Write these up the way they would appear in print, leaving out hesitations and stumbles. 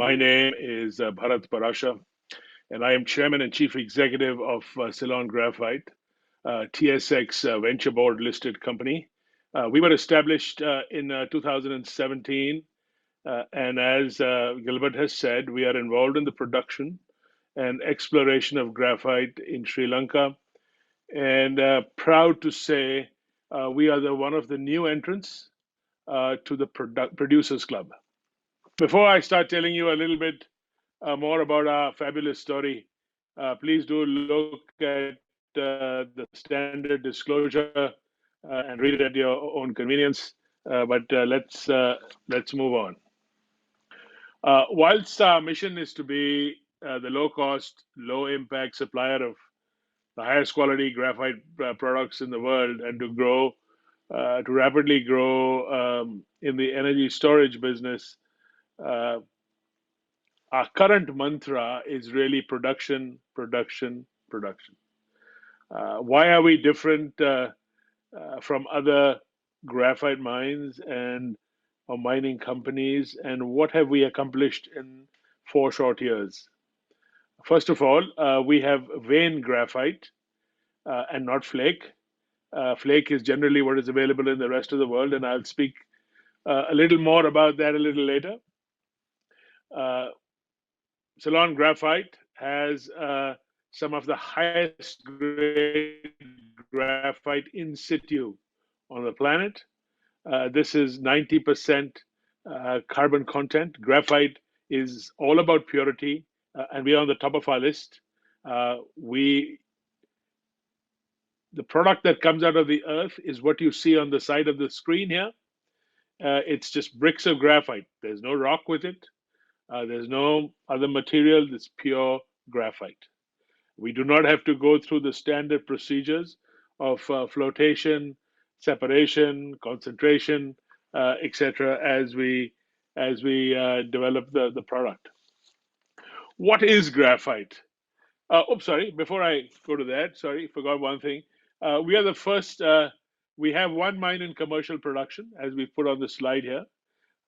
My name is Bharat Parashar, and I am Chairman and Chief Executive of Ceylon Graphite, TSX Venture Board listed company. We were established in 2017, and as Gilbert has said, we are involved in the production and exploration of graphite in Sri Lanka, and proud to say we are one of the new entrants to the Producers Club. Before I start telling you a little bit more about our fabulous story, please do look at the standard disclosure and read it at your own convenience. But let's move on. Whilst our mission is to be the low-cost, low-impact supplier of the highest quality graphite products in the world, and to grow, to rapidly grow in the energy storage business. Our current mantra is really production, production, production. Why are we different from other graphite mines or mining companies, and what have we accomplished in 4 short years? First of all, we have vein graphite and not flake. Flake is generally what is available in the rest of the world, and I'll speak a little more about that a little later. Ceylon Graphite has some of the highest grade graphite in situ on the planet. This is 90% carbon content. Graphite is all about purity, and we are on the top of our list. The product that comes out of the earth is what you see on the side of the screen here. It's just bricks of graphite. There's no rock with it. There's no other material. It's pure graphite. We do not have to go through the standard procedures of flotation, separation, concentration, etc. as we develop the product. What is graphite? Sorry. Before I go to that, sorry, forgot one thing. We are the first. We have one mine in commercial production, as we put on the slide here.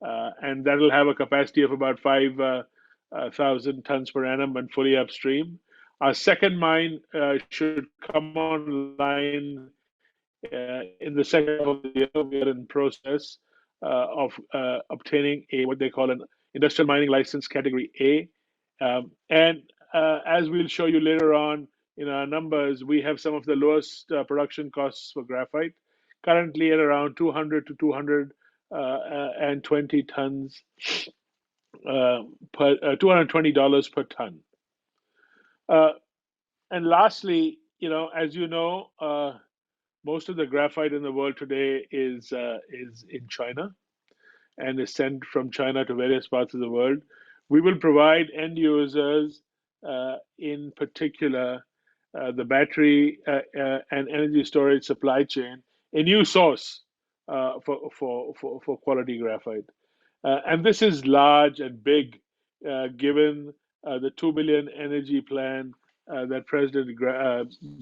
And that will have a capacity of about 5,000 tons per annum and fully upstream. Our second mine should come online in the second half of the year. We are in process of obtaining what they call an industrial mining license category A. And as we'll show you later on in our numbers, we have some of the lowest production costs for graphite, currently at around 200 to 220 tons $220 per ton. And lastly, as you know, most of the graphite in the world today is in China and is sent from China to various parts of the world. We will provide end users, in particular, the battery and energy storage supply chain, a new source for quality graphite. And this is large and big, given the 2 billion energy plan that President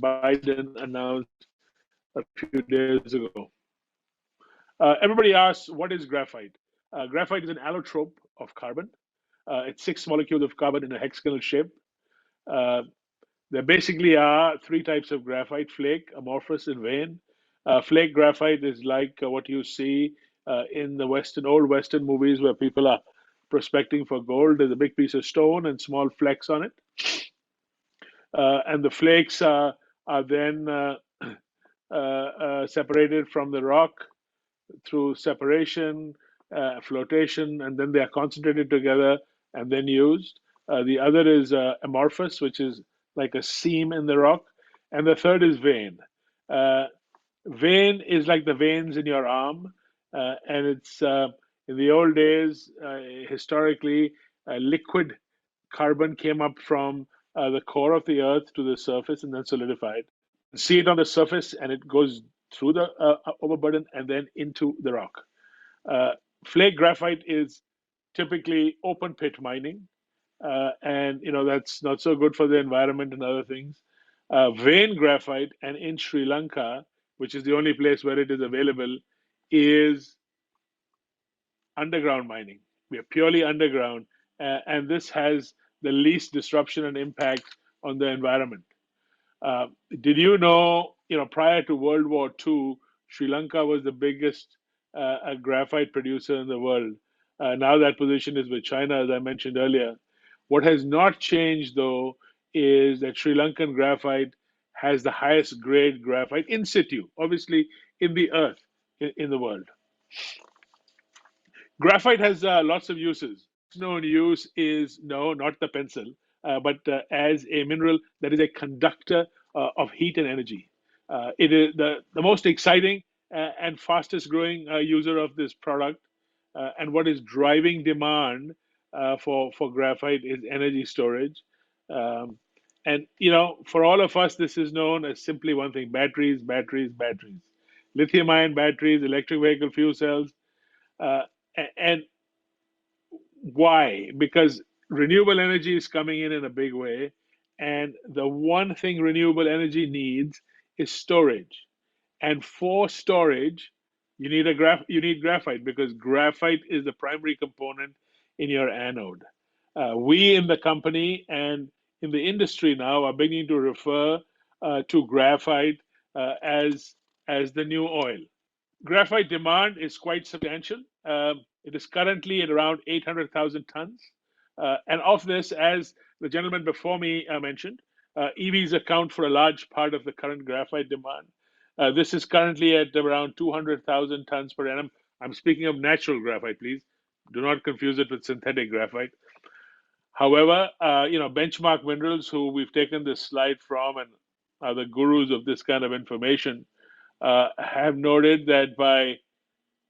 Biden announced a few days ago. Everybody asks, what is graphite? Graphite is an allotrope of carbon. It's 6 molecules of carbon in a hexagonal shape. There basically are 3 types of graphite: flake, amorphous, and vein. Flake graphite is like what you see in the old Western movies where people are prospecting for gold. There's a big piece of stone and small flecks on it. And the flakes are then separated from the rock through separation, flotation, and then they are concentrated together and then used. The other is amorphous, which is like a seam in the rock. And the third is vein. Vein is like the veins in your arm, and it's in the old days, historically, liquid carbon came up from the core of the earth to the surface and then solidified. You see it on the surface, and it goes through the overburden and then into the rock. Flake graphite is typically open pit mining, and that's not so good for the environment and other things. Vein graphite, and in Sri Lanka, which is the only place where it is available, is underground mining. We are purely underground, and this has the least disruption and impact on the environment. Uh, did you know, prior to World War II, Sri Lanka was the biggest graphite producer in the world. Now that position is with China, as I mentioned earlier. What has not changed, though, is that Sri Lankan graphite has the highest grade graphite in situ, obviously in the earth in the world. Graphite has lots of uses. Known use is no, not the pencil, but as a mineral that is a conductor of heat and energy. It is the most exciting and fastest growing user of this product. And what is driving demand for graphite is energy storage. Um, and for all of us, this is known as simply one thing: batteries, batteries, batteries. Lithium-ion batteries, electric vehicle fuel cells, uh, and why? Because renewable energy is coming in a big way, and the one thing renewable energy needs is storage. And for storage, you need graphite because graphite is the primary component in your anode. We in the company and in the industry now are beginning to refer to graphite as the new oil. Graphite demand is quite substantial. It is currently at around 800,000 tons. And of this, as the gentleman before me mentioned, EVs account for a large part of the current graphite demand. This is currently at around 200,000 tons per annum. I'm speaking of natural graphite, please. Do not confuse it with synthetic graphite. However, benchmark minerals, who we've taken this slide from and are the gurus of this kind of information, have noted that by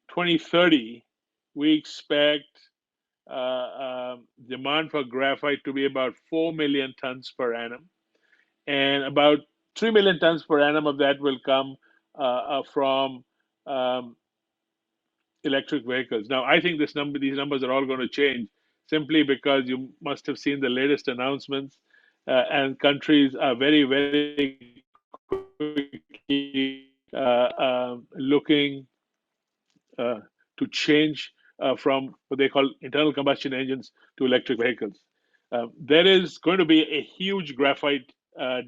2030, we expect demand for graphite to be about 4 million tons per annum. And about 3 million tons per annum of that will come from um, electric vehicles. Now, I think these numbers are all going to change simply because you must have seen the latest announcements, and countries are very, very quickly looking to change from what they call internal combustion engines to electric vehicles. There is going to be a huge graphite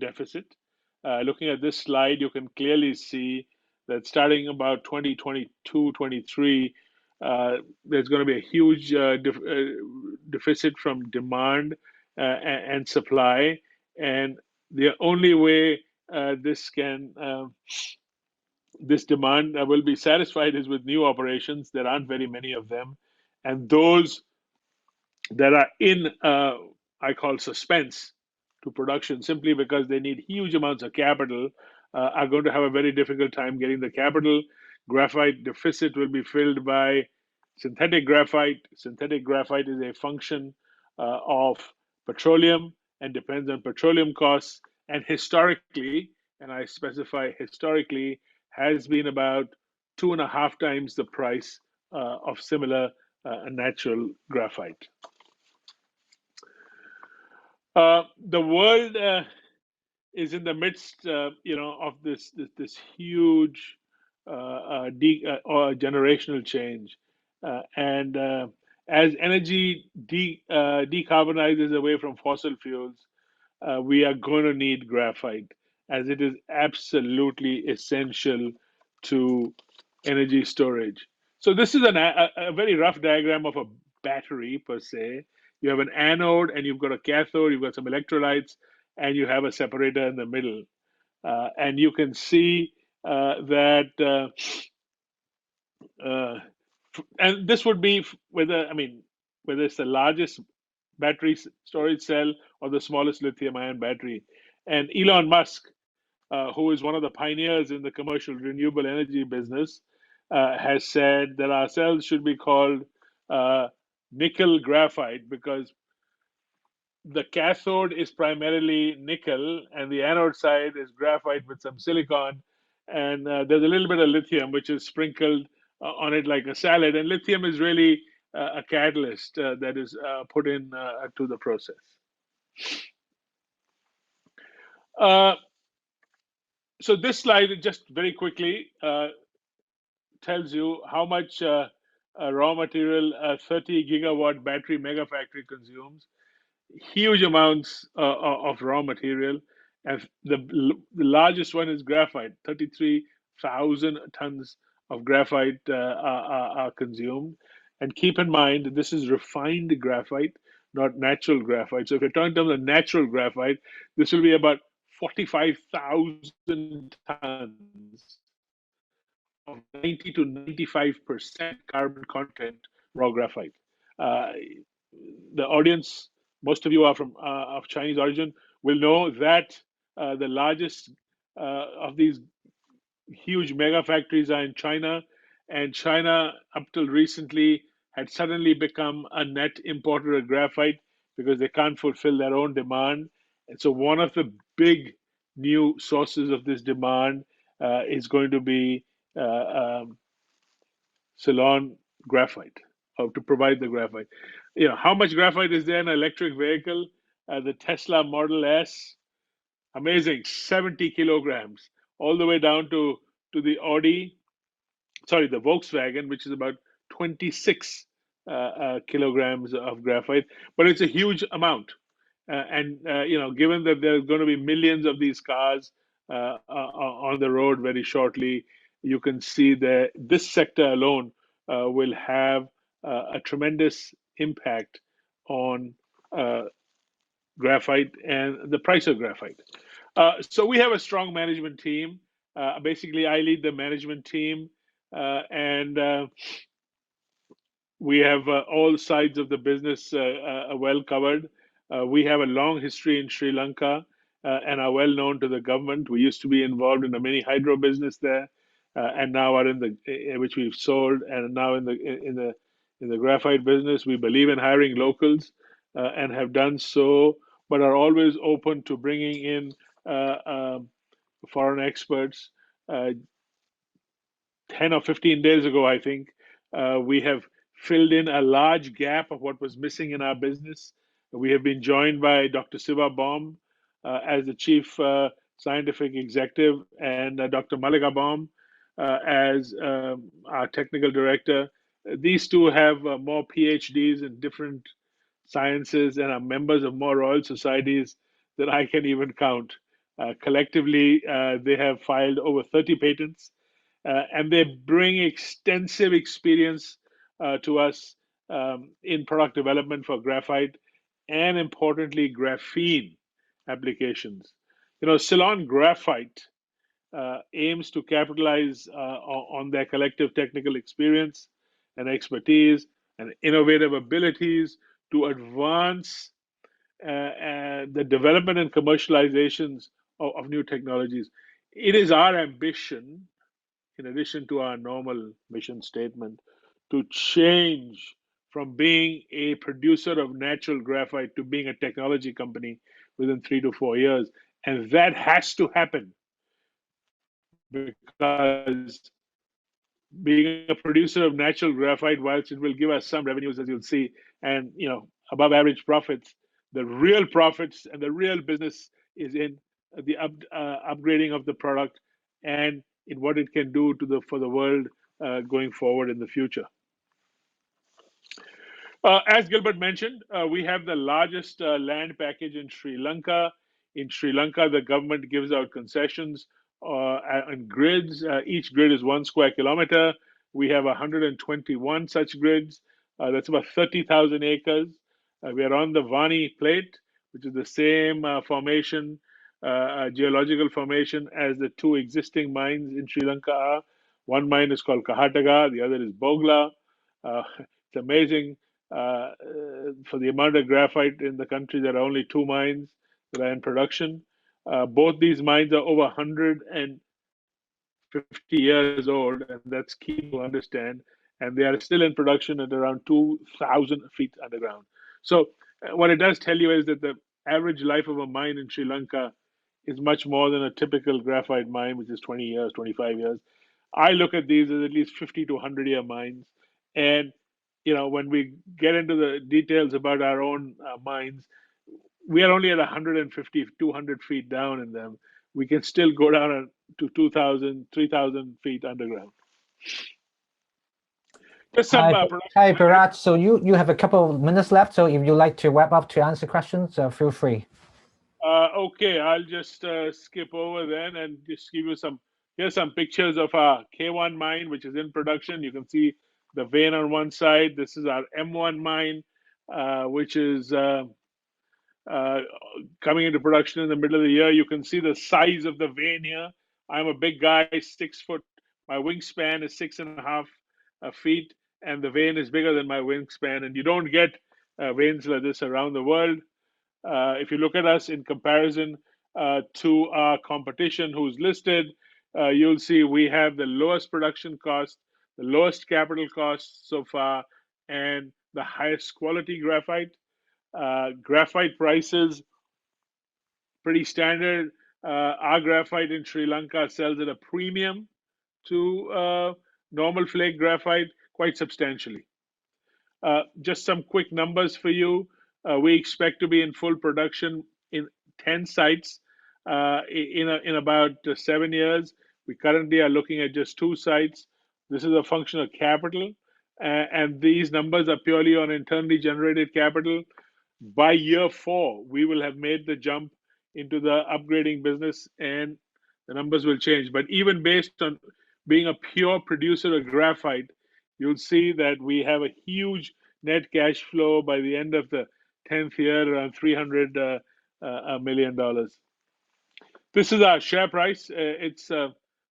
deficit. Looking at this slide, you can clearly see that starting about 2022, 23, there's going to be a huge deficit from demand and supply. And the only way this can this demand will be satisfied is with new operations. There aren't very many of them. And those that are in, I call suspense to production simply because they need huge amounts of capital, are going to have a very difficult time getting the capital. Graphite deficit will be filled by synthetic graphite. Synthetic graphite is a function of petroleum and depends on petroleum costs. And historically, and I specify historically, has been about 2.5 times the price of similar natural graphite. The world is in the midst, of this huge generational change, and as energy decarbonizes away from fossil fuels, we are going to need graphite, as it is absolutely essential to energy storage. So this is a very rough diagram of a battery per se. You have an anode and you've got a cathode, you've got some electrolytes, and you have a separator in the middle. And you can see that, and this would be whether it's the largest battery storage cell or the smallest lithium ion battery. And Elon Musk, who is one of the pioneers in the commercial renewable energy business, has said that our cells should be called nickel graphite because the cathode is primarily nickel and the anode side is graphite with some silicon. And there's a little bit of lithium, which is sprinkled on it like a salad. And lithium is really a catalyst that is put in to the process. So this slide, just very quickly, tells you how much raw material 30 gigawatt battery mega factory consumes huge amounts of raw material. And the largest one is graphite. 33,000 tons of graphite are consumed. And keep in mind, this is refined graphite, not natural graphite. So if you're talking in terms of natural graphite, this will be about 45,000 tons of 90 to 95% carbon content raw graphite. Uh, the audience, most of you are from of Chinese origin, will know that the largest of these huge mega factories are in China, and China, up till recently, had suddenly become a net importer of graphite because they can't fulfill their own demand. And so, one of the big new sources of this demand is going to be um, Ceylon graphite, or to provide the graphite. How much graphite is there in an electric vehicle? The Tesla Model S, amazing, 70 kilograms, all the way down to the the Volkswagen, which is about 26 kilograms of graphite. But it's a huge amount. Given that there's going to be millions of these cars on the road very shortly, you can see that this sector alone will have a tremendous impact on uh, graphite and the price of graphite. So we have a strong management team. Basically, I lead the management team, and we have all sides of the business well covered. We have a long history in Sri Lanka and are well known to the government. We used to be involved in a mini hydro business there, and now are in the which we've sold, and now in the graphite business. We believe in hiring locals and have done so, but are always open to bringing in foreign experts. Uh, 10 or 15 days ago, I think, we have filled in a large gap of what was missing in our business. We have been joined by Dr. Siva Baum as the Chief Scientific Executive, and Dr. Malika Baum as our Technical Director. These two have more PhDs in different sciences and are members of more Royal Societies than I can even count. Collectively, they have filed over 30 patents, and they bring extensive experience to us in product development for graphite and, importantly, graphene applications. Ceylon Graphite aims to capitalize on their collective technical experience and expertise and innovative abilities to advance the development and commercializations of new technologies. It is our ambition, in addition to our normal mission statement, to change from being a producer of natural graphite to being a technology company within 3 to 4 years. And that has to happen because being a producer of natural graphite, whilst it will give us some revenues, as you'll see, and above average profits, the real profits and the real business is in the upgrading of the product and in what it can do for the world going forward in the future. As Gilbert mentioned, we have the largest land package in Sri Lanka. In Sri Lanka, the government gives out concessions and grids. Each grid is 1 square kilometer. We have 121 such grids. That's about 30,000 acres. We are on the Vani Plate, which is the same formation, geological formation as the two existing mines in Sri Lanka are. One mine is called Kahataga, the other is Bogla. It's amazing. For the amount of graphite in the country, there are only 2 mines that are in production. Both these mines are over 150 years old, and that's key to understand. And they are still in production at around 2,000 feet underground. So, what it does tell you is that the average life of a mine in Sri Lanka is much more than a typical graphite mine, which is 20 years, 25 years. I look at these as at least 50 to 100-year mines. And when we get into the details about our own mines, we are only at 150, 200 feet down in them. We can still go down to 2,000, 3,000 feet underground. Just some Hi, Bharat. So you have a couple of minutes left. So if you like to wrap up to answer questions, feel free. Okay, I'll just skip over then and just give you some. Here's some pictures of our K1 mine, which is in production. You can see the vein on one side. This is our M1 mine, which is uh, coming into production in the middle of the year. You can see the size of the vein here. I'm a big guy, 6 foot. My wingspan is 6.5 feet, and the vein is bigger than my wingspan. And you don't get veins like this around the world. If you look at us in comparison to our competition who's listed, you'll see we have the lowest production cost, the lowest capital cost so far, and the highest quality graphite. Graphite prices, pretty standard. Our graphite in Sri Lanka sells at a premium to normal flake graphite quite substantially. Just some quick numbers for you. We expect to be in full production in 10 sites in about 7 years. We currently are looking at just 2 sites. This is a function of capital, and these numbers are purely on internally generated capital. By year 4, we will have made the jump into the upgrading business, and the numbers will change. But even based on being a pure producer of graphite, you'll see that we have a huge net cash flow by the end of the 10th year, around $300 million. This is our share price. It's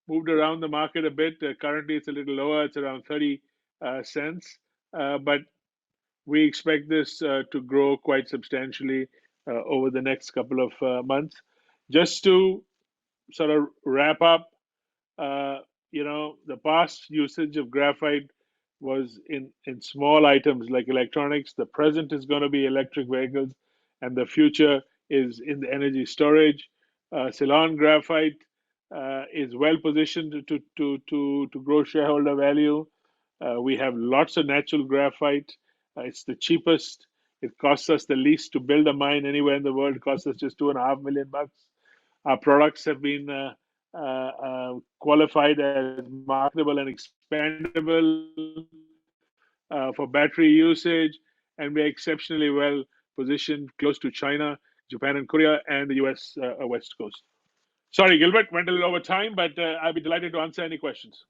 moved around the market a bit. Currently, it's a little lower. It's around 30 cents. But we expect this to grow quite substantially over the next couple of months. Just to sort of wrap up, uh, the past usage of graphite was in small items like electronics. The present is going to be electric vehicles, and the future is in the energy storage. Ceylon Graphite is well positioned to grow shareholder value. We have lots of natural graphite. It's the cheapest. It costs us the least to build a mine anywhere in the world. It costs us just $2.5 million. Our products have been qualified as marketable and expandable for battery usage, and we're exceptionally well positioned close to China, Japan, and Korea, and the US West Coast. Sorry, Gilbert, went a little over time, but I'd be delighted to answer any questions.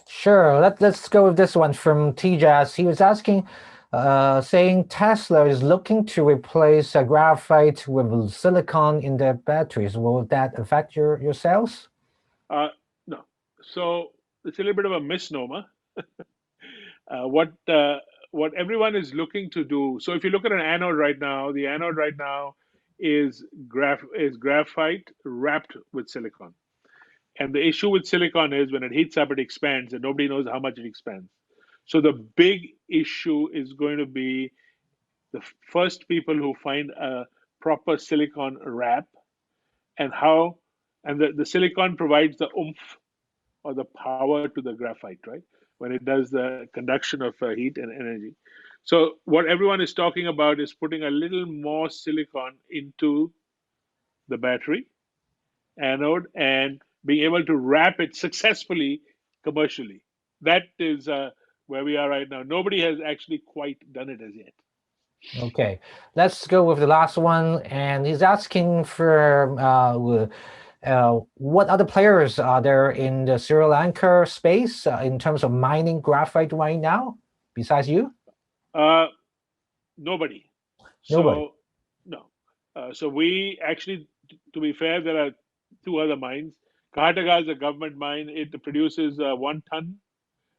Sure. Let's go with this one from TJazz. He was asking, saying Tesla is looking to replace graphite with silicon in their batteries. Will that affect your sales? No. So it's a little bit of a misnomer. What everyone is looking to do. So if you look at an anode right now, the anode right now is graphite wrapped with silicon. And the issue with silicon is when it heats up, it expands, and nobody knows how much it expands. So the big issue is going to be the first people who find a proper silicon wrap, and the silicon provides the oomph or the power to the graphite, right? When it does the conduction of heat and energy. So what everyone is talking about is putting a little more silicon into the battery anode and being able to wrap it successfully commercially. That is where we are right now. Nobody has actually quite done it as yet. Okay, let's go with the last one. And he's asking for what other players are there in the Sri Lanka space in terms of mining graphite right now, besides you? Nobody. Nobody. So, no. So we actually, to be fair, there are 2 other mines. Karnataka is a government mine. It produces 1 ton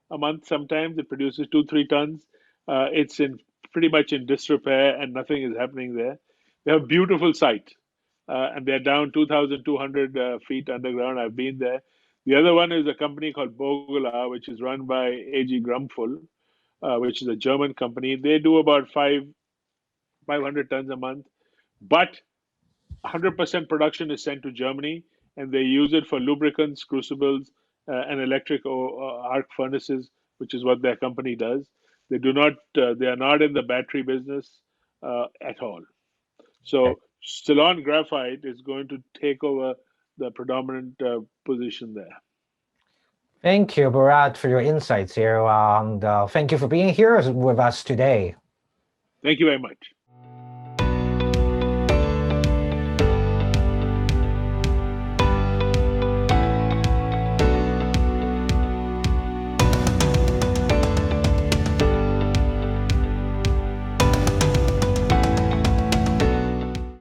a month. Sometimes it produces 2, 3 tons. It's in pretty much in disrepair, and nothing is happening there. They have a beautiful site, and they're down 2,200 feet underground. I've been there. The other one is a company called Bogula, which is run by A.G. Grumful, which is a German company. They do about 500 tons a month, but 100% production is sent to Germany, and they use it for lubricants, crucibles, and electric or arc furnaces, which is what their company does. They do not. They are not in the battery business at all. Okay. So Ceylon Graphite is going to take over the predominant position there. Thank you, Bharat, for your insights here. And thank you for being here with us today. Thank you very much.